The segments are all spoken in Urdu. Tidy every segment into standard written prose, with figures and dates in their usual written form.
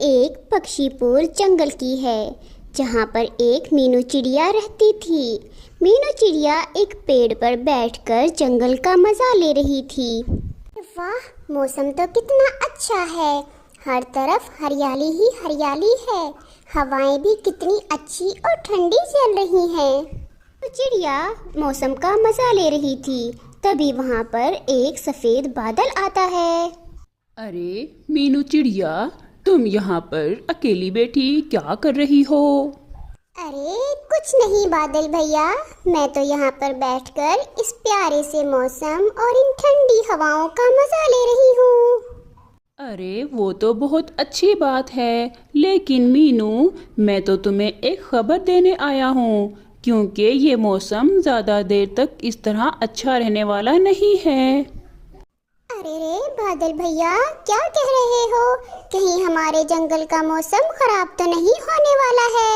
ایک پکشی پور جنگل کی ہے جہاں پر ایک مینو چڑیا رہتی تھی۔ مینو چڑیا ایک پیڑ پر بیٹھ کر جنگل کا مزہ لے رہی تھی۔ واہ، موسم تو کتنا اچھا ہے، ہر طرف ہریالی ہی ہریالی ہے، ہوائیں بھی کتنی اچھی اور ٹھنڈی چل رہی ہیں۔ چڑیا موسم کا مزہ لے رہی تھی، تبھی وہاں پر ایک سفید بادل آتا ہے۔ ارے مینو چڑیا، تم یہاں پر اکیلی بیٹھی کیا کر رہی ہو؟ ارے کچھ نہیں بادل بھیا، میں تو یہاں پر بیٹھ کر اس پیارے سے موسم اور ان ٹھنڈی ہواؤں کا مزہ لے رہی ہوں۔ ارے وہ تو بہت اچھی بات ہے، لیکن مینو میں تو تمہیں ایک خبر دینے آیا ہوں، کیونکہ یہ موسم زیادہ دیر تک اس طرح اچھا رہنے والا نہیں ہے۔ ارے رے بادل بھیا، کیا کہہ رہے ہو؟ کہیں ہمارے جنگل کا موسم خراب تو نہیں ہونے والا ہے؟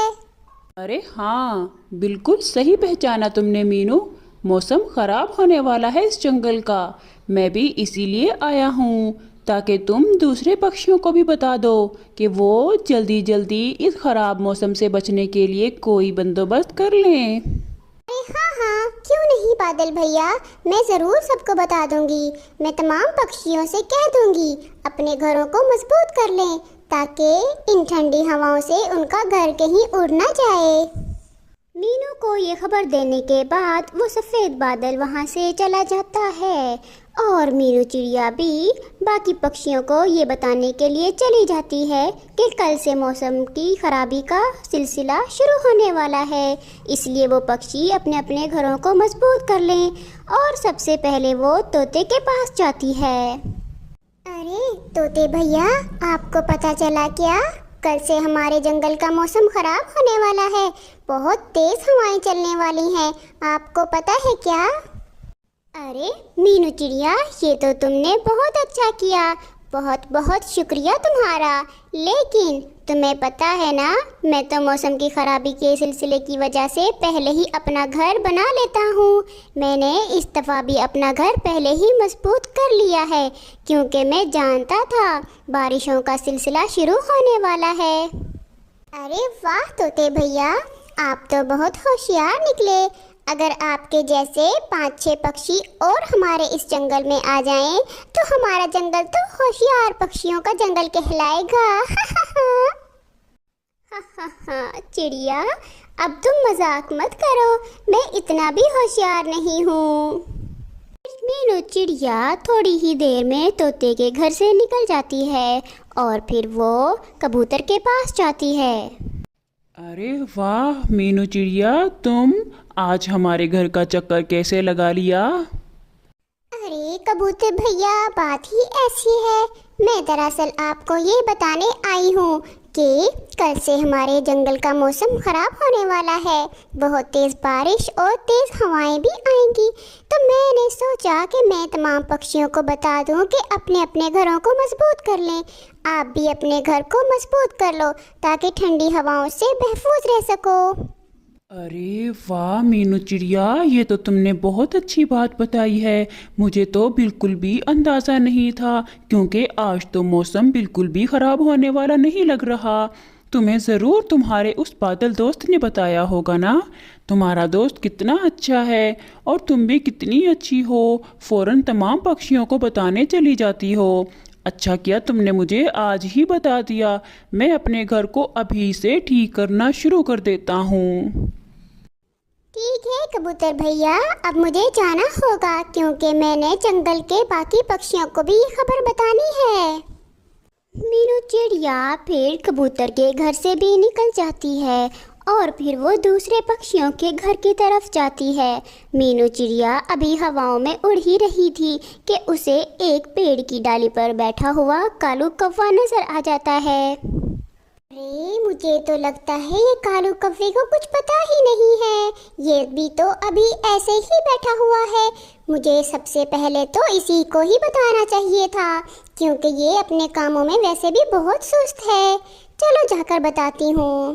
ارے ہاں، بالکل صحیح پہچانا تم نے مینو، موسم خراب ہونے والا ہے اس جنگل کا۔ میں بھی اسی لیے آیا ہوں تاکہ تم دوسرے پکشیوں کو بھی بتا دو کہ وہ جلدی جلدی اس خراب موسم سے بچنے کے لیے کوئی بندوبست کر لیں۔ ارے ہاں ہاں، کیوں نہیں بادل بھیا، میں ضرور سب کو بتا دوں گی۔ میں تمام پکشیوں سے کہہ دوں گی اپنے گھروں کو مضبوط کر لیں تاکہ ان ٹھنڈی ہواؤں سے ان کا گھر کہیں اڑ نہ جائے۔ مینو کو یہ خبر دینے کے بعد وہ سفید بادل وہاں سے چلا جاتا ہے اور مینو چڑیا بھی باقی پکشیوں کو یہ بتانے کے لیے چلی جاتی ہے کہ کل سے موسم کی خرابی کا سلسلہ شروع ہونے والا ہے، اس لیے وہ پکشی اپنے اپنے گھروں کو مضبوط کر لیں اور سب سے پہلے وہ طوطے کے پاس جاتی ہے۔ ارے طوطے بھیا، آپ کو پتہ چلا کیا؟ کل سے ہمارے جنگل کا موسم خراب ہونے والا ہے، بہت تیز ہوائیں چلنے والی ہیں، آپ کو پتہ ہے کیا؟ ارے مینو چڑیا، یہ تو تم نے بہت اچھا کیا، بہت بہت شکریہ تمہارا، لیکن تمہیں پتہ ہے نا، میں تو موسم کی خرابی کے سلسلے کی وجہ سے پہلے ہی اپنا گھر بنا لیتا ہوں۔ میں نے اس دفعہ بھی اپنا گھر پہلے ہی مضبوط کر لیا ہے، کیونکہ میں جانتا تھا بارشوں کا سلسلہ شروع ہونے والا ہے۔ ارے واہ طوطے بھیا، آپ تو بہت ہوشیار نکلے۔ اگر آپ کے جیسے 5-6 پکشی اور ہمارے اس جنگل میں آ جائیں تو ہمارا جنگل تو ہوشیار پکشیوں کا جنگل کہلائے گا۔ چڑیا، اب تم مذاق مت کرو، میں اتنا بھی ہوشیار نہیں ہوں۔ مینو چڑیا تھوڑی ہی دیر میں طوطے کے گھر سے نکل جاتی ہے اور پھر وہ کبوتر کے پاس جاتی ہے۔ ارے واہ مینو چڑیا، تم آج ہمارے گھر کا چکر کیسے لگا لیا؟ ارے کبوتر بھیا، بات ہی ایسی ہے، میں دراصل آپ کو یہ بتانے آئی ہوں کہ کل سے ہمارے جنگل کا موسم خراب ہونے والا ہے، بہت تیز بارش اور تیز ہوائیں بھی آئیں گی، تو میں نے سوچا کہ میں تمام پکشیوں کو بتا دوں کہ اپنے اپنے گھروں کو مضبوط کر لیں۔ آپ بھی اپنے گھر کو مضبوط کر لو تاکہ ٹھنڈی ہواؤں سے محفوظ رہ سکو۔ ارے واہ مینو چڑیا، یہ تو تم نے بہت اچھی بات بتائی ہے، مجھے تو بالکل بھی اندازہ نہیں تھا، کیونکہ آج تو موسم بالکل بھی خراب ہونے والا نہیں لگ رہا۔ تمہیں ضرور تمہارے اس بادل دوست نے بتایا ہوگا نا، تمہارا دوست کتنا اچھا ہے اور تم بھی کتنی اچھی ہو، فوراً تمام پکشیوں کو بتانے چلی جاتی ہو۔ اچھا کیا تم نے مجھے آج ہی بتا دیا، میں اپنے گھر کو ابھی سے ٹھیک کرنا شروع کر دیتا ہوں۔ ٹھیک ہے کبوتر بھیا، اب مجھے جانا ہوگا کیونکہ میں نے جنگل کے باقی پکشیوں کو بھی یہ خبر بتانی ہے۔ مینو چڑیا پھر کبوتر کے گھر سے بھی نکل جاتی ہے اور پھر وہ دوسرے پکشیوں کے گھر کی طرف جاتی ہے۔ مینو چڑیا ابھی ہواؤں میں اڑ ہی رہی تھی کہ اسے ایک پیڑ کی ڈالی پر بیٹھا ہوا کالو کوا نظر آ جاتا ہے۔ ارے مجھے تو لگتا ہے یہ کالو کوے کو کچھ پتا ہی نہیں ہے، یہ بھی تو ابھی ایسے ہی بیٹھا ہوا ہے، مجھے سب سے پہلے تو اسی کو ہی بتانا چاہیے تھا، کیونکہ یہ اپنے کاموں میں ویسے بھی بہت سست ہے۔ چلو جا کر بتاتی ہوں۔